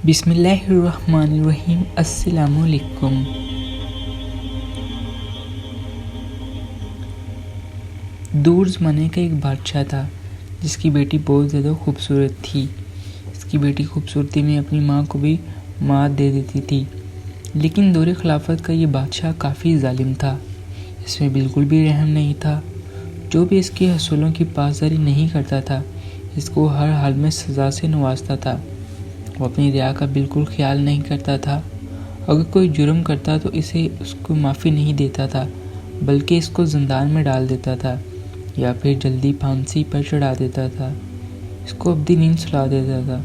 بسم اللہ الرحمن الرحیم۔ السلام علیکم۔ دور زمانے کا ایک بادشاہ تھا جس کی بیٹی بہت زیادہ خوبصورت تھی۔ اس کی بیٹی خوبصورتی میں اپنی ماں کو بھی مات دے دیتی تھی، لیکن دور خلافت کا یہ بادشاہ کافی ظالم تھا۔ اس میں بالکل بھی رحم نہیں تھا۔ جو بھی اس کے حصولوں کی پاسداری نہیں کرتا تھا، اس کو ہر حال میں سزا سے نوازتا تھا۔ وہ اپنی رعایا کا بالکل خیال نہیں کرتا تھا۔ اگر کوئی جرم کرتا تو اس کو معافی نہیں دیتا تھا، بلکہ اس کو زندان میں ڈال دیتا تھا یا پھر جلدی پھانسی پر چڑھا دیتا تھا۔ اس کو ابدی نیند سلا دیتا تھا۔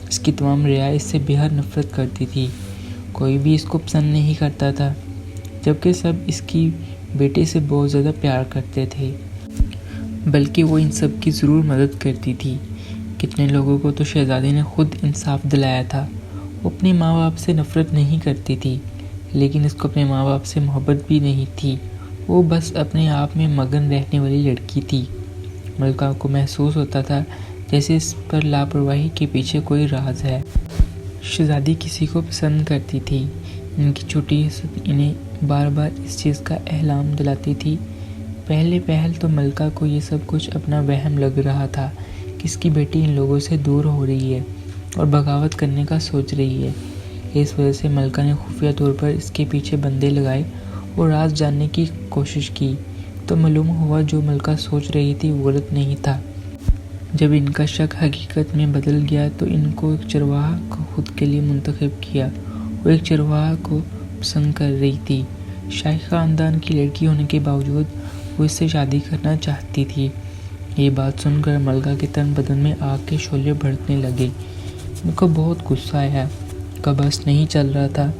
اس کی تمام رعایا اس سے بے حد نفرت کرتی تھی۔ کوئی بھی اس کو پسند نہیں کرتا تھا، جبکہ سب اس کی بیٹے سے بہت زیادہ پیار کرتے تھے، بلکہ وہ ان سب کی ضرور مدد کرتی تھی۔ کتنے لوگوں کو تو شہزادی نے خود انصاف دلایا تھا۔ وہ اپنے ماں باپ سے نفرت نہیں کرتی تھی، لیکن اس کو اپنے ماں باپ سے محبت بھی نہیں تھی۔ وہ بس اپنے آپ میں مگن رہنے والی لڑکی تھی۔ ملکہ کو محسوس ہوتا تھا جیسے اس پر لاپرواہی کے پیچھے کوئی راز ہے۔ شہزادی کسی کو پسند کرتی تھی۔ ان کی چھوٹی حسد انہیں بار بار اس چیز کا احلام دلاتی تھی۔ پہل تو ملکہ کو یہ سب کچھ اپنا وہم لگ رہا تھا کہ اس کی بیٹی ان لوگوں سے دور ہو رہی ہے اور بغاوت کرنے کا سوچ رہی ہے۔ اس وجہ سے ملکہ نے خفیہ طور پر اس کے پیچھے بندے لگائے اور راز جاننے کی کوشش کی، تو معلوم ہوا جو ملکہ سوچ رہی تھی وہ غلط نہیں تھا۔ جب ان کا شک حقیقت میں بدل گیا تو ان کو ایک چرواہا کو خود کے لیے منتخب کیا۔ وہ ایک چرواہا کو پسند کر رہی تھی۔ شاہی خاندان کی لڑکی ہونے کے باوجود وہ اس سے شادی کرنا چاہتی تھی۔ یہ بات سن کر ملکہ کے تن بدن میں آگ کے شعلے بھڑکنے لگے۔ ان کو بہت غصہ آیا۔ کا بس نہیں چل رہا تھا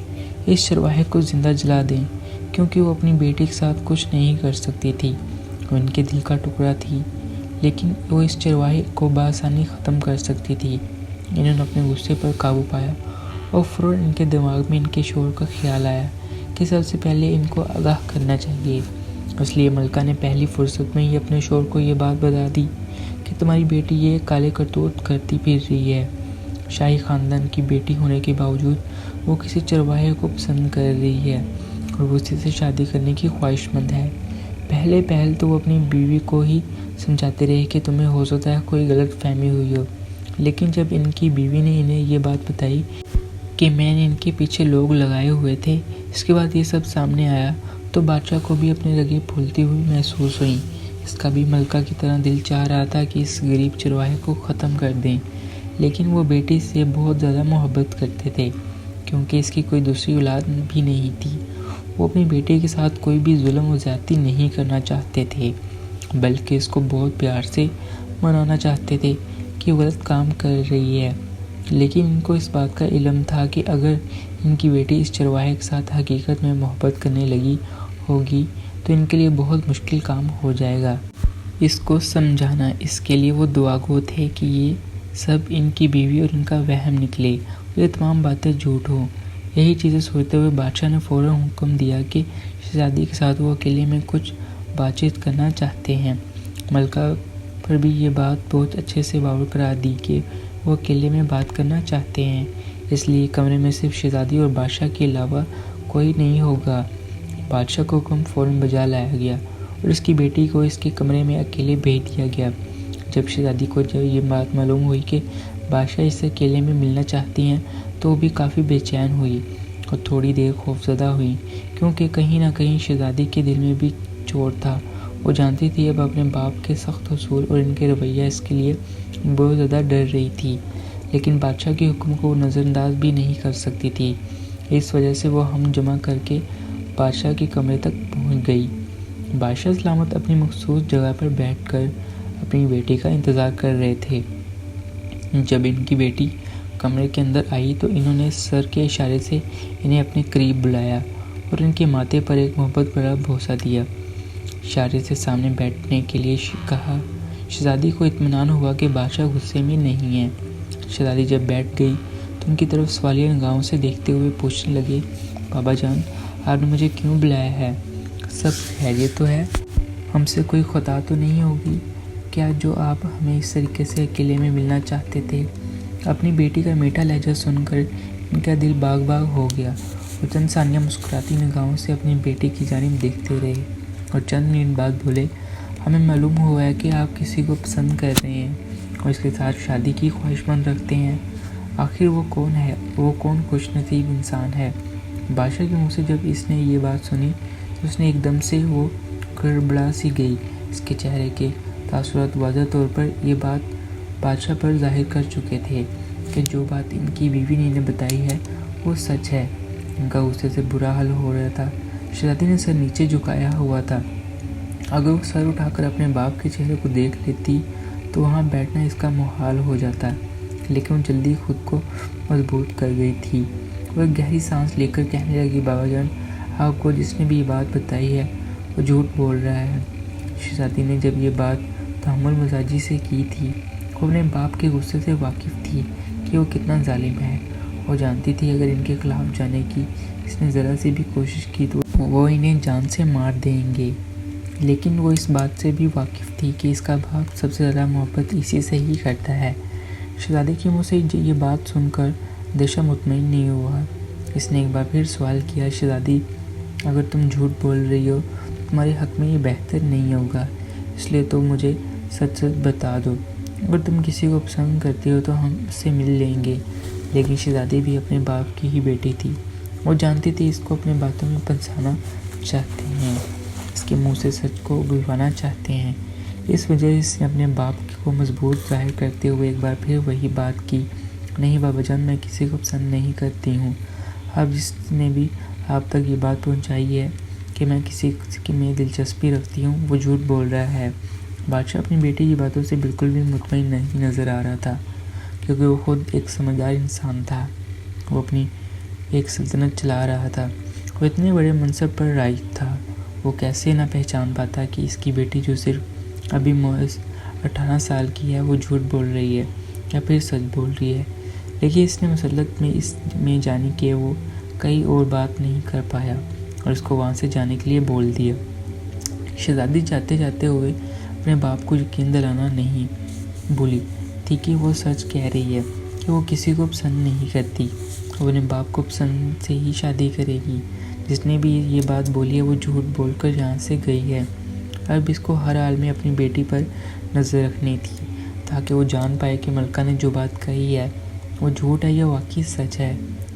اس چرواہے کو زندہ جلا دیں، کیونکہ وہ اپنی بیٹی کے ساتھ کچھ نہیں کر سکتی تھی۔ وہ ان کے دل کا ٹکڑا تھی، لیکن وہ اس چرواہے کو بآسانی ختم کر سکتی تھی۔ انہوں نے اپنے غصے پر قابو پایا اور فوراً ان کے دماغ میں ان کے شوہر کا خیال آیا کہ سب سے پہلے ان کو آگاہ کرنا چاہیے۔ اس لیے ملکہ نے پہلی فرصت میں ہی اپنے شوہر کو یہ بات بتا دی کہ تمہاری بیٹی یہ کالے کرتوت کرتی پھر رہی ہے۔ شاہی خاندان کی بیٹی ہونے کے باوجود وہ کسی چرواہے کو پسند کر رہی ہے اور وہ اسی سے شادی کرنے کی خواہش مند ہے۔ پہل تو وہ اپنی بیوی کو ہی سمجھاتے رہے کہ تمہیں ہو سکتا ہے کوئی غلط فہمی ہوئی ہو، لیکن جب ان کی بیوی نے انہیں یہ بات بتائی کہ میں نے ان کے پیچھے لوگ لگائے ہوئے تھے، اس کے بعد یہ سب سامنے آیا، تو بادشاہ کو بھی اپنی رگیں پھولتی ہوئی محسوس ہوئیں۔ اس کا بھی ملکہ کی طرح دل چاہ رہا تھا کہ اس غریب چرواہے کو ختم کر دیں، لیکن وہ بیٹی سے بہت زیادہ محبت کرتے تھے، کیونکہ اس کی کوئی دوسری اولاد بھی نہیں تھی۔ وہ اپنی بیٹی کے ساتھ کوئی بھی ظلم و زیادتی نہیں کرنا چاہتے تھے، بلکہ اس کو بہت پیار سے منانا چاہتے تھے کہ وہ غلط کام کر رہی ہے۔ لیکن ان کو اس بات کا علم تھا کہ اگر ان کی بیٹی اس چرواہے کے ساتھ حقیقت میں محبت کرنے لگی ہوگی تو ان کے لیے بہت مشکل کام ہو جائے گا۔ اس کو سمجھانا، اس کے لیے وہ دعا گو تھے کہ یہ سب ان کی بیوی اور ان کا وہم نکلے اور یہ تمام باتیں جھوٹ ہوں۔ یہی چیزیں سوچتے ہوئے بادشاہ نے فوراً حکم دیا کہ شہزادی کے ساتھ وہ اکیلے میں کچھ بات چیت کرنا چاہتے ہیں۔ ملکہ پر بھی یہ بات بہت اچھے سے باور کرا دی کہ وہ اکیلے میں بات کرنا چاہتے ہیں، اس لیے کمرے میں صرف شہزادی اور بادشاہ کے علاوہ کوئی نہیں ہوگا۔ بادشاہ کا حکم فوراً بجا لایا گیا اور اس کی بیٹی کو اس کے کمرے میں اکیلے بھیج دیا گیا۔ جب شہزادی کو یہ بات معلوم ہوئی کہ بادشاہ اس سے اکیلے میں ملنا چاہتی ہیں تو وہ بھی کافی بے چین ہوئی اور تھوڑی دیر خوفزدہ ہوئی، کیونکہ کہیں نہ کہیں شہزادی کے دل میں بھی چور تھا۔ وہ جانتی تھی اب اپنے باپ کے سخت اصول اور ان کے رویہ اس کے لیے بہت زیادہ ڈر رہی تھی، لیکن بادشاہ کے حکم کو وہ نظر انداز بھی نہیں کر سکتی تھی۔ اس وجہ سے وہ ہم جمع کر کے بادشاہ کے کمرے تک پہنچ گئی۔ بادشاہ سلامت اپنی مخصوص جگہ پر بیٹھ کر اپنی بیٹی کا انتظار کر رہے تھے۔ جب ان کی بیٹی کمرے کے اندر آئی تو انہوں نے سر کے اشارے سے انہیں اپنے قریب بلایا اور ان کے ماتھے پر ایک محبت بھرا بوسہ دیا۔ اشارے سے سامنے بیٹھنے کے لیے کہا۔ شہزادی کو اطمینان ہوا کہ بادشاہ غصے میں نہیں ہیں۔ شہزادی جب بیٹھ گئی تو ان کی طرف سوالیہ نگاہوں سے دیکھتے ہوئے پوچھنے لگے، بابا جان، آپ نے مجھے کیوں بلایا ہے؟ سب خیریت تو ہے؟ ہم سے کوئی خطا تو نہیں ہوگی کیا جو آپ ہمیں اس طریقے سے اکیلے میں ملنا چاہتے تھے؟ اپنی بیٹی کا میٹھا لہجہ سن کر ان کا دل باغ باغ ہو گیا اور چند ثانیہ مسکراتی نگاہوں سے اپنی بیٹی کی جانب دیکھتے رہے اور چند منٹ بعد بولے، ہمیں معلوم ہوا ہے کہ آپ کسی کو پسند کر رہے ہیں اور اس کے ساتھ شادی کی خواہش مند رکھتے ہیں۔ آخر وہ کون ہے؟ وہ کون خوش نصیب انسان ہے؟ بادشاہ کے منہ سے جب اس نے یہ بات سنی تو اس نے ایک دم سے وہ گڑبڑا سی گئی۔ اس کے چہرے کے تاثرات واضح طور پر یہ بات بادشاہ پر ظاہر کر چکے تھے کہ جو بات ان کی بیوی نے انہیں بتائی ہے وہ سچ ہے۔ ان کا غصے سے برا حال ہو رہا تھا۔ شہزادی نے سر نیچے جھکایا ہوا تھا۔ اگر وہ سر اٹھا کر اپنے باپ کے چہرے کو دیکھ لیتی تو وہاں بیٹھنا اس کا محال ہو جاتا، لیکن وہ جلدی خود کو مضبوط کر گئی تھی۔ وہ ایک گہری سانس لے کر کہنے لگی، بابا جان، آپ کو جس نے بھی یہ بات بتائی ہے وہ جھوٹ بول رہا ہے۔ شہزادی نے جب یہ بات تحمل مزاجی سے کی تھی، وہ اپنے باپ کے غصے سے واقف تھی کہ وہ کتنا ظالم ہے۔ وہ جانتی تھی اگر ان کے خلاف جانے کی اس نے ذرا سی بھی کوشش کی تو وہ انہیں جان سے مار دیں گے، لیکن وہ اس بات سے بھی واقف تھی کہ اس کا باپ سب سے زیادہ محبت اسی سے ہی کرتا ہے۔ شہزادی کے منہ سے یہ بات سن کر دیشا مطمئن نہیں ہوا۔ اس نے ایک بار پھر سوال کیا، شہزادی، اگر تم جھوٹ بول رہی ہو تو تمہارے حق میں یہ بہتر نہیں ہوگا، اس لیے تو مجھے سچ سچ بتا دو۔ اگر تم کسی کو پسند کرتی ہو تو ہم اس سے مل لیں گے۔ لیکن شہزادی بھی اپنے باپ کی ہی بیٹی تھی۔ وہ جانتی تھی اس کو اپنے باتوں میں پھنسانا چاہتے ہیں، اس کے منہ سے سچ کو اگلوانا چاہتے ہیں۔ اس وجہ سے اس نے اپنے باپ کو مضبوط ظاہر کرتے ہوئے ایک بار پھر وہی بات کی، نہیں بابا جان، میں کسی کو پسند نہیں کرتی ہوں۔ اب جس نے بھی آپ تک یہ بات پہنچائی ہے کہ میں کسی میں دلچسپی رکھتی ہوں وہ جھوٹ بول رہا ہے۔ بادشاہ اپنی بیٹی کی باتوں سے بالکل بھی مطمئن نہیں نظر آ رہا تھا، کیونکہ وہ خود ایک سمجھدار انسان تھا۔ وہ اپنی ایک سلطنت چلا رہا تھا، وہ اتنے بڑے منصب پر رائج تھا۔ وہ کیسے نہ پہچان پاتا کہ اس کی بیٹی جو صرف ابھی محض 18 سال کی ہے وہ جھوٹ بول رہی ہے یا پھر سچ بول رہی ہے۔ لیکن اس نے مسلط میں اس میں جانی کہ وہ کئی اور بات نہیں کر پایا اور اس کو وہاں سے جانے کے لیے بول دیا۔ شہزادی جاتے جاتے ہوئے اپنے باپ کو یقین دلانا نہیں بھولی تھی کہ وہ سچ کہہ رہی ہے کہ وہ کسی کو پسند نہیں کرتی، وہ اپنے باپ کو پسند سے ہی شادی کرے گی۔ جس نے بھی یہ بات بولی ہے وہ جھوٹ بول کر یہاں سے گئی ہے۔ اب اس کو ہر حال میں اپنی بیٹی پر نظر رکھنی تھی تاکہ وہ جان پائے کہ ملکہ نے جو بات کہی ہے وہ جھوٹ ہے یا واقعی سچ ہے۔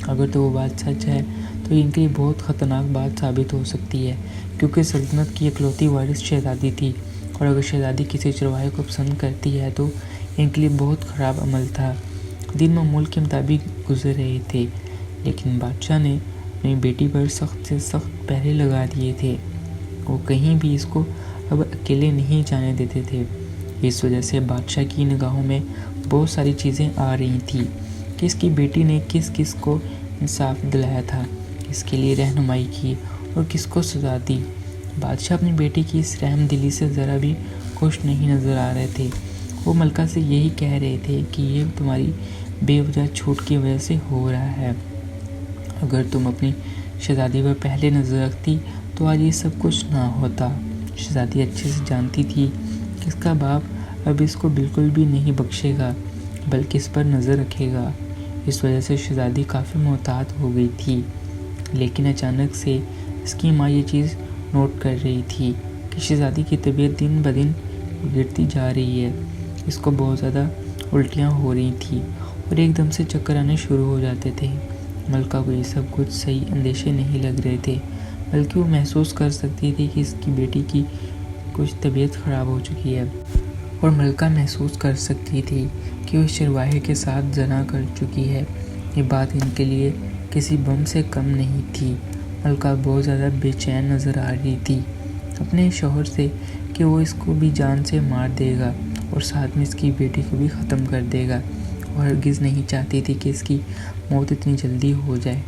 اگر تو وہ بات سچ ہے تو ان کے لیے بہت خطرناک بات ثابت ہو سکتی ہے، کیونکہ سلطنت کی اکلوتی وارث شہزادی تھی، اور اگر شہزادی کسی چرواہے کو پسند کرتی ہے تو ان کے لیے بہت خراب عمل تھا۔ دن معمول کے مطابق گزر رہے تھے، لیکن بادشاہ نے اپنی بیٹی پر سخت سے سخت پہرے لگا دیے تھے۔ وہ کہیں بھی اس کو اب اکیلے نہیں جانے دیتے تھے۔ اس وجہ سے بادشاہ کی نگاہوں میں بہت ساری چیزیں آ رہی تھیں کہ اس کی بیٹی نے کس کس کو انصاف دلایا تھا، کس کے لیے رہنمائی کی اور کس کو سزا دی۔ بادشاہ اپنی بیٹی کی اس رحم دلی سے ذرا بھی خوش نہیں نظر آ رہے تھے۔ وہ ملکہ سے یہی کہہ رہے تھے کہ یہ تمہاری بے وجہ چھوٹ کی وجہ سے ہو رہا ہے۔ اگر تم اپنی شہزادی پر پہلے نظر رکھتی تو آج یہ سب کچھ نہ ہوتا۔ شہزادی اچھے سے جانتی تھی کہ اس کا باپ اب اس کو بالکل بھی نہیں بخشے گا، بلکہ اس پر نظر رکھے گا۔ اس وجہ سے شہزادی کافی محتاط ہو گئی تھی، لیکن اچانک سے اس کی ماں یہ چیز نوٹ کر رہی تھی کہ شہزادی کی طبیعت دن بدن بگڑتی جا رہی ہے۔ اس کو بہت زیادہ الٹیاں ہو رہی تھیں اور ایک دم سے چکر آنے شروع ہو جاتے تھے۔ ملکہ کو یہ سب کچھ صحیح اندیشے نہیں لگ رہے تھے، بلکہ وہ محسوس کر سکتی تھی کہ اس کی بیٹی کی کچھ طبیعت خراب ہو چکی ہے، اور ملکہ محسوس کر سکتی تھی کہ وہ اس چرواہے کے ساتھ زنا کر چکی ہے۔ یہ بات ان کے لیے کسی بم سے کم نہیں تھی۔ ملکہ بہت زیادہ بے چین نظر آ رہی تھی اپنے شوہر سے کہ وہ اس کو بھی جان سے مار دے گا اور ساتھ میں اس کی بیٹی کو بھی ختم کر دے گا، اور ہرگز نہیں چاہتی تھی کہ اس کی موت اتنی جلدی ہو جائے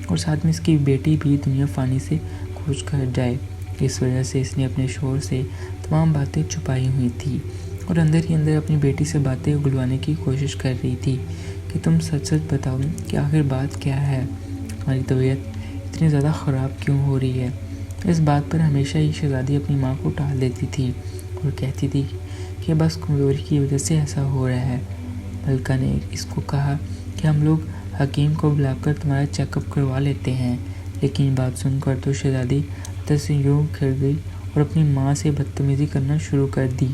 اور ساتھ میں اس کی بیٹی بھی دنیا فانی سے کوچ کر جائے۔ اس وجہ سے اس نے اپنے شوہر سے تمام باتیں چھپائی ہوئی تھی اور اندر ہی اندر اپنی بیٹی سے باتیں اگلوانے کی کوشش کر رہی تھی کہ تم سچ سچ بتاؤ کہ آخر بات کیا ہے، ہماری طبیعت اتنی زیادہ خراب کیوں ہو رہی ہے۔ اس بات پر ہمیشہ ہی شہزادی اپنی ماں کو ٹال دیتی تھی اور کہتی تھی کہ بس کمزوری کی وجہ سے ایسا ہو رہا ہے۔ ملکہ نے اس کو کہا کہ ہم لوگ حکیم کو بلا کر تمہارا چیک اپ کروا لیتے ہیں، لیکن یہ بات سن کر تو شہزادی حد سے یوں کھڑ گئی اور اپنی ماں سے بدتمیزی کرنا شروع کر دی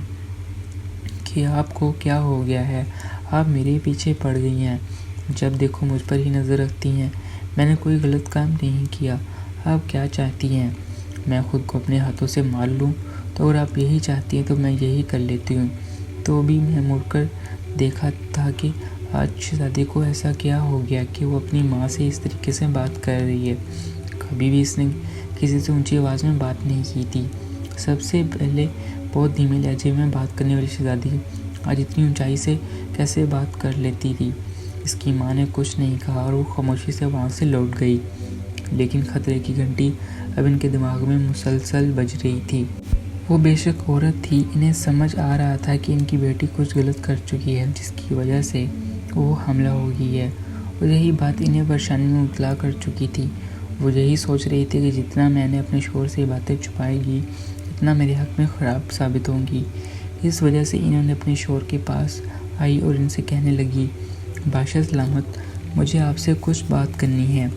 کہ آپ کو کیا ہو گیا ہے، آپ میرے پیچھے پڑ گئی ہیں، جب دیکھو مجھ پر ہی نظر رکھتی ہیں، میں نے کوئی غلط کام نہیں کیا، آپ کیا چاہتی ہیں، میں خود کو اپنے ہاتھوں سے مار لوں؟ تو اگر آپ یہی چاہتی ہیں تو میں یہی کر لیتی ہوں۔ تو بھی میں مڑ کر دیکھا تھا کہ آج شہزادی کو ایسا کیا ہو گیا کہ وہ اپنی ماں سے اس طریقے سے بات کر رہی ہے۔ کبھی بھی اس نے کسی سے اونچی آواز میں بات نہیں کی تھی۔ سب سے پہلے بہت دھیمے لہجے میں بات کرنے والی شہزادی آج اتنی اونچائی سے کیسے بات کر لیتی تھی؟ اس کی ماں نے کچھ نہیں کہا اور وہ خاموشی سے وہاں سے لوٹ گئی، لیکن خطرے کی گھنٹی اب ان کے دماغ میں مسلسل بج رہی تھی۔ وہ بے شک عورت تھی، انہیں سمجھ آ رہا تھا کہ ان کی بیٹی کچھ غلط کر چکی ہے جس کی وجہ سے وہ حاملہ ہو گئی ہے، اور یہی بات انہیں پریشانی میں مبتلا کر چکی تھی۔ وہ یہی سوچ رہی تھی کہ جتنا میں نے اپنے شوہر سے یہ باتیں چھپائے گی اتنا میرے حق میں خراب ثابت ہوں گی۔ اس وجہ سے انہوں نے اپنے شوہر کے پاس آئی اور ان سے کہنے لگی، بادشاہ سلامت، مجھے آپ سے کچھ بات کرنی ہے۔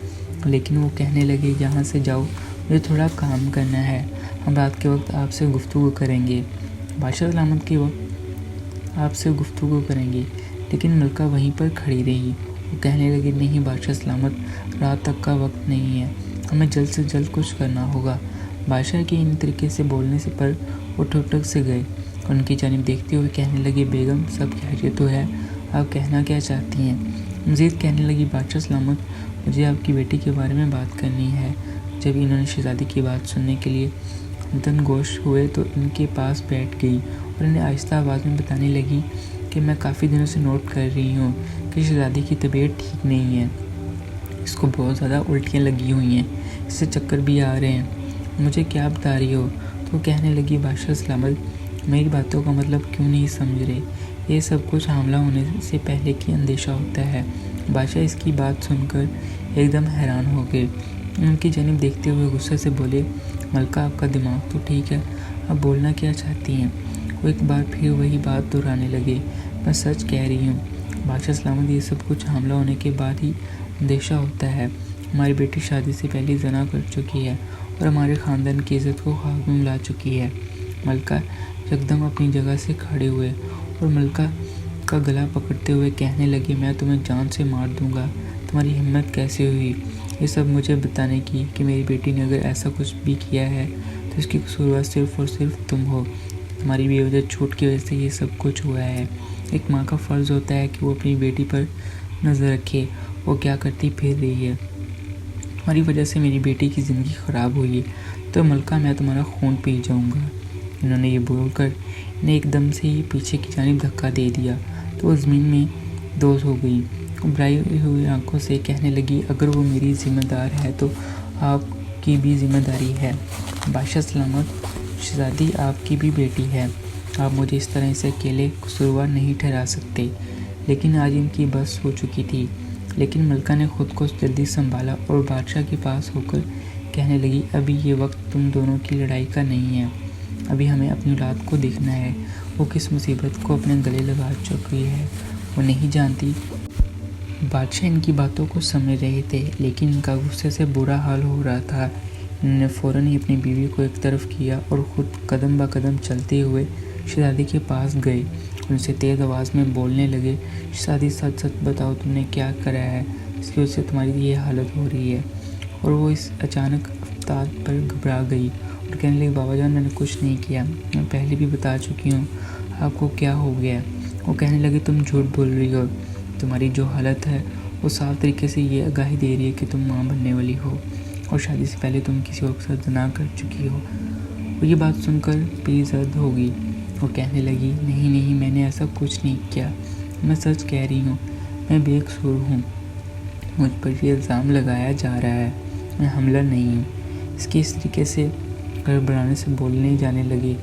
لیکن وہ کہنے لگے، یہاں سے جاؤ، مجھے تھوڑا کام کرنا ہے، ہم رات کے وقت آپ سے گفتگو کریں گے۔ بادشاہ سلامت کے وقت آپ سے گفتگو کریں گے، لیکن ملکہ وہیں پر کھڑی رہی۔ وہ کہنے لگی، نہیں بادشاہ سلامت، رات تک کا وقت نہیں ہے، ہمیں جلد سے جلد کچھ کرنا ہوگا۔ بادشاہ کے ان طریقے سے بولنے سے پر وہ ٹھٹک سے گئے اور ان کی جانب دیکھتے ہوئے کہنے لگے، بیگم سب خیریت تو ہے، آپ کہنا کیا چاہتی ہیں؟ مزید کہنے لگی، بادشاہ سلامت، مجھے آپ کی بیٹی کے بارے میں بات کرنی ہے۔ جب انہوں نے شہزادی کی بات سننے کے لیے ہمدن گوش ہوئے تو ان کے پاس بیٹھ گئی اور انہیں آہستہ آواز میں بتانے لگی کہ میں کافی دنوں سے نوٹ کر رہی ہوں کہ شہزادی کی طبیعت ٹھیک نہیں ہے، اس کو بہت زیادہ الٹیاں لگی ہوئی ہیں، اس سے چکر بھی آ رہے ہیں، مجھے کیا بتا رہی ہو؟ تو کہنے لگی، بادشاہ سلامت، میری باتوں کا مطلب کیوں نہیں سمجھ رہے؟ یہ سب کچھ حاملہ ہونے سے پہلے کی اندیشہ ہوتا ہے۔ بادشاہ اس کی بات سن کر ایک دم حیران ہو گئے، ان کی جانب دیکھتے ہوئے غصے سے بولے، ملکہ آپ کا دماغ تو ٹھیک ہے، آپ بولنا کیا چاہتی ہیں؟ وہ ایک بار پھر وہی بات دہرانے لگے، میں سچ کہہ رہی ہوں بادشاہ سلامت، یہ سب کچھ حاملہ ہونے کے بعد ہی اندیشہ ہوتا ہے۔ ہماری بیٹی شادی سے پہلے زنا کر چکی ہے اور ہمارے خاندان کی عزت کو خاک میں ملا چکی ہے۔ ملکہ یکدم اپنی جگہ سے کھڑے ہوئے اور ملکہ کا گلا پکڑتے ہوئے کہنے لگے، میں تمہیں جان سے مار دوں گا، تمہاری ہمت کیسے ہوئی یہ سب مجھے بتانے کی کہ میری بیٹی نے اگر ایسا کچھ بھی کیا ہے تو اس کی قصوروار صرف اور صرف تم ہو، تمہاری بے وجہ چھوٹ کی وجہ سے یہ سب کچھ ہوا ہے۔ ایک ماں کا فرض ہوتا ہے کہ وہ اپنی بیٹی پر نظر رکھے، وہ کیا کرتی پھر رہی ہے، تمہاری وجہ سے میری بیٹی کی زندگی خراب ہوئی ہے، تو ملکہ میں تمہارا خون پی جاؤں گا۔ انہوں نے یہ بول کر انہیں ایک دم سے ہی پیچھے کی جانب دھکا دے دیا تو وہ زمین میں دوز ہو گئی۔ ابھرائی ہوئی آنکھوں سے کہنے لگی، اگر وہ میری ذمہ دار ہے تو آپ کی بھی ذمہ داری ہے۔ بادشاہ سلامت، شہزادی آپ کی بھی بیٹی ہے، آپ مجھے اس طرح اسے اکیلے قصوروار نہیں ٹھہرا سکتے۔ لیکن آج ان کی بس ہو چکی تھی، لیکن ملکہ نے خود کو جلدی سنبھالا اور بادشاہ کے پاس ہو کر کہنے لگی، ابھی یہ وقت تم دونوں کی لڑائی کا نہیں ہے، ابھی ہمیں اپنی اولاد کو دیکھنا ہے، وہ کس مصیبت کو اپنے گلے لگا چکی ہے، وہ نہیں جانتی۔ بادشاہ ان کی باتوں کو سمجھ رہے تھے، لیکن ان کا غصے سے برا حال ہو رہا تھا۔ انہوں نے فوراً ہی اپنی بیوی کو ایک طرف کیا اور خود قدم با قدم چلتے ہوئے شہزادی کے پاس گئے، ان سے تیز آواز میں بولنے لگے، شہزادی سچ سچ بتاؤ، تم نے کیا کرا ہے جس کی وجہ سے تمہاری یہ حالت ہو رہی ہے؟ اور وہ اس اچانک افتاد پر گھبرا گئی اور کہنے لگی، بابا جان، میں نے کچھ نہیں کیا، میں پہلے بھی بتا چکی ہوں آپ کو کیا ہو گیا۔ وہ کہنے لگے، تم جھوٹ بول رہی ہو، تمہاری جو حالت ہے وہ صاف طریقے سے یہ آگاہی دے رہی ہے کہ تم ماں بننے والی ہو اور شادی سے پہلے تم کسی اور کے ساتھ زنا کر چکی ہو۔ وہ یہ بات سن کر پی زد ہو گئی، وہ کہنے لگی، نہیں نہیں، میں نے ایسا کچھ نہیں کیا، میں سچ کہہ رہی ہوں، میں بے قصور ہوں، مجھ پر یہ الزام لگایا جا رہا ہے، میں حاملہ نہیں ہوں۔ اس کے اس طریقے سے گڑبڑانے سے بولنے جانے لگے۔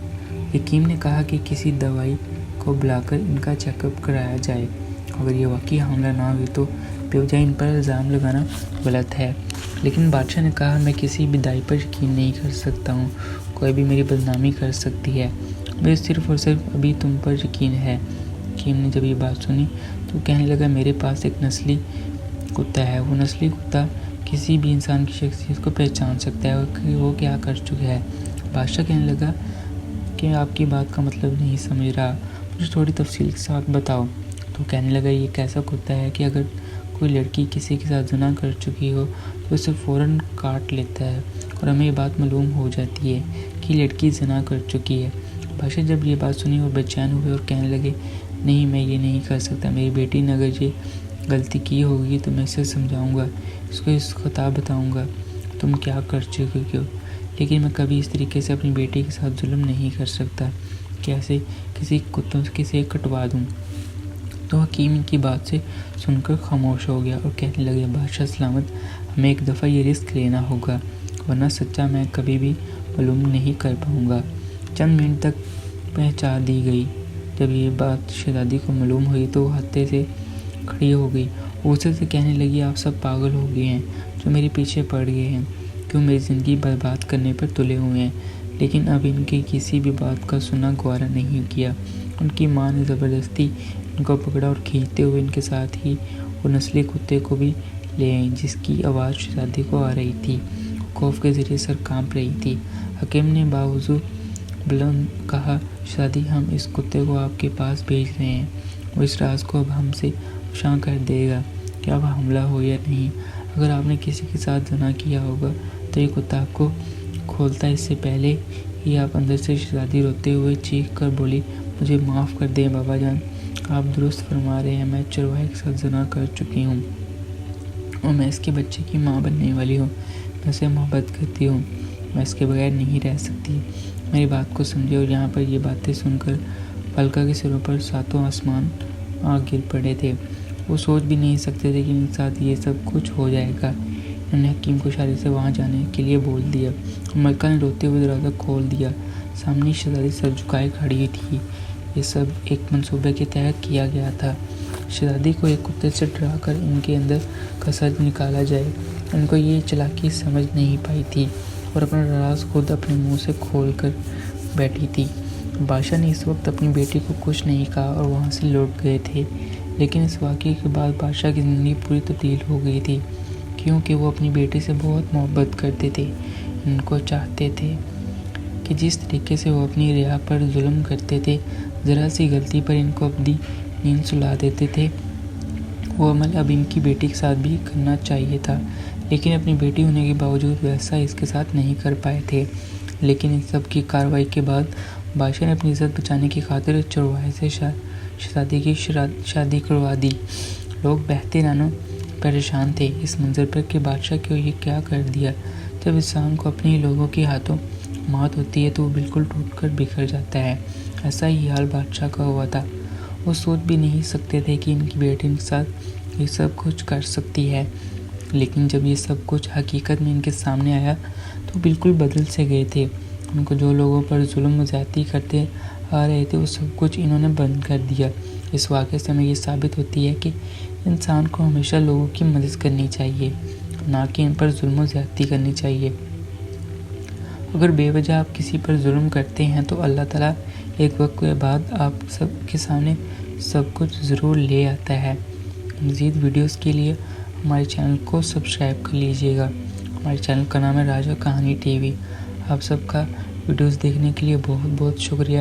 حکیم نے کہا کہ کسی دوائی کو بلا کر ان کا چیک اپ کرایا جائے، اگر یہ واقعی حاملہ نہ ہوئی تو بے وجہ ان پر الزام لگانا غلط ہے۔ لیکن بادشاہ نے کہا، میں کسی بھی دائی پر یقین نہیں کر سکتا ہوں، کوئی بھی میری بدنامی کر سکتی ہے، مجھے صرف اور صرف ابھی تم پر یقین ہے۔ حکیم نے جب یہ بات سنی تو کہنے لگا میرے پاس ایک نسلی کتا ہے، وہ نسلی کتا کسی بھی انسان کی شخصیت کو پہچان سکتا ہے کہ وہ کیا کر چکا ہے۔ بادشاہ کہنے لگا کہ آپ کی بات کا مطلب نہیں سمجھ رہا، مجھے تھوڑی تفصیل کے ساتھ بتاؤ۔ تو کہنے لگا یہ ایک ایسا کتا ہے کہ اگر کوئی لڑکی کسی کے ساتھ زنا کر چکی ہو تو اسے فوراً کاٹ لیتا ہے اور ہمیں یہ بات معلوم ہو جاتی ہے کہ لڑکی زنا کر چکی ہے۔ بادشاہ جب یہ بات سنی اور بے چین ہوئے اور کہنے لگے نہیں، میں یہ نہیں کر سکتا، میری بیٹی نے اگر یہ غلطی کی ہوگی تو میں اسے سمجھاؤں گا، اس کو اس خطا بتاؤں گا تم کیا کر چکے ہو، لیکن میں کبھی اس طریقے سے اپنی بیٹی کے ساتھ ظلم نہیں کر سکتا کہ ایسے کسی کتوں سے کسے کٹوا دوں۔ تو حکیم ان کی بات سے سن کر خاموش ہو گیا اور کہنے لگے بادشاہ سلامت، ہمیں ایک دفعہ یہ رسک لینا ہوگا ورنہ سچا میں کبھی بھی معلوم نہیں کر پاؤں گا۔ چند منٹ تک پہنچا دی گئی۔ جب یہ بات شہزادی کو معلوم ہوئی تو وہ ہتے سے کھڑی ہو گئی، غصے سے کہنے لگی آپ سب پاگل ہو گئے ہیں جو میرے پیچھے پڑ گئے ہیں، کیوں میری زندگی برباد کرنے پر تلے ہوئے ہیں۔ لیکن اب ان کی کسی بھی بات کا سننا گوارا نہیں کیا۔ ان کی ماں نے زبردستی ان کو پکڑا اور کھینچتے ہوئے ان کے ساتھ ہی وہ نسلی کتے کو بھی لے آئیں جس کی آواز شہزادی کو آ رہی تھی۔ خوف کے ذریعے سر کانپ رہی تھی۔ حکیم نے باوضو بلند کہا شہزادی ہم اس کتے کو آپ کے پاس بھیج رہے ہیں، وہ اس راز کو اب ہم سے افشاں کر دے گا کہ اب حملہ ہو یا نہیں۔ اگر آپ نے کسی کے ساتھ زنا کیا ہوگا تو یہ کتا آپ کو کھولتا اس سے پہلے ہی آپ اندر سے۔ شہزادی روتے ہوئے چیخ کر بولی مجھے معاف کر دیں بابا جان، آپ درست فرما رہے ہیں، میں چرواہے کے ساتھ زنا کر چکی ہوں اور میں اس کے بچے کی ماں بننے والی ہوں، میں اسے محبت کرتی ہوں، میں اس کے بغیر نہیں رہ سکتی، میری بات کو سمجھے۔ اور یہاں پر یہ باتیں سن کر ملکہ کے سروں پر ساتوں آسمان آ گر پڑے تھے۔ وہ سوچ بھی نہیں سکتے تھے کہ ان کے ساتھ یہ سب کچھ ہو جائے گا۔ انہوں نے حکیم کو اشارے سے وہاں جانے کے لیے بول دیا۔ ملکہ نے روتے ہوئے دروازہ کھول دیا۔ سامنے شہزادی سر جھکائے کھڑی تھی۔ یہ سب ایک منصوبے کے تحت کیا گیا تھا۔ شہزادی کو ایک کتے سے ڈرا کر ان کے اندر کا سچ نکالا جائے۔ ان کو یہ چالاکی سمجھ نہیں پائی تھی اور اپنا راز خود اپنے منہ سے کھول کر بیٹھی تھی۔ بادشاہ نے اس وقت اپنی بیٹی کو کچھ نہیں کہا اور وہاں سے لوٹ گئے تھے، لیکن اس واقعے کے بعد بادشاہ کی زندگی پوری تبدیل ہو گئی تھی، کیونکہ وہ اپنی بیٹی سے بہت محبت کرتے تھے۔ ان کو چاہتے تھے کہ جس طریقے سے وہ اپنی رعایا پر ظلم کرتے تھے، ذرا سی غلطی پر ان کو اپنی نیند سلا دیتے تھے، وہ عمل اب ان کی بیٹی کے ساتھ بھی کرنا چاہیے تھا، لیکن اپنی بیٹی ہونے کے باوجود ویسا اس کے ساتھ نہیں کر پائے تھے۔ لیکن ان سب کی کارروائی کے بعد بادشاہ نے اپنی عزت بچانے کی خاطر چرواہے سے شہزادی کی شادی کروا دی۔ لوگ بہتے نانوں پریشان تھے اس منظر پر کہ بادشاہ کو یہ کیا کر دیا۔ جب انسان کو اپنے ہی لوگوں کے ہاتھوں موت ہوتی ہے تو وہ بالکل ٹوٹ کر بکھر جاتا ہے۔ ایسا ہی حال بادشاہ کا ہوا تھا۔ وہ سوچ بھی نہیں سکتے تھے کہ ان کی بیٹی ان کے ساتھ یہ سب کچھ کر سکتی ہے، لیکن جب یہ سب کچھ حقیقت میں ان کے سامنے آیا تو بالکل بدل سے گئے تھے۔ ان کو جو لوگوں پر ظلم و زیادتی کرتے آ رہے تھے وہ سب کچھ انہوں نے بند کر دیا۔ اس واقعے سے ہمیں یہ ثابت ہوتی ہے کہ انسان کو ہمیشہ لوگوں کی مدد کرنی چاہیے، نہ کہ ان پر ظلم و زیادتی کرنی چاہیے۔ اگر بے وجہ آپ کسی پر ظلم کرتے ہیں تو اللہ تعالیٰ ایک وقت کے بعد آپ سب کے سامنے سب کچھ ضرور لے آتا ہے۔ مزید ویڈیوز کے لیے ہمارے چینل کو سبسکرائب کر لیجیے گا۔ ہمارے چینل کا نام ہے راجہ کہانی ٹی وی۔ آپ سب کا ویڈیوز دیکھنے کے لیے بہت بہت شکریہ۔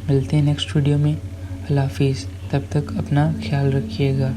ملتے ہیں نیکسٹ ویڈیو میں۔ اللہ حافظ، تب تک اپنا خیال رکھیے گا۔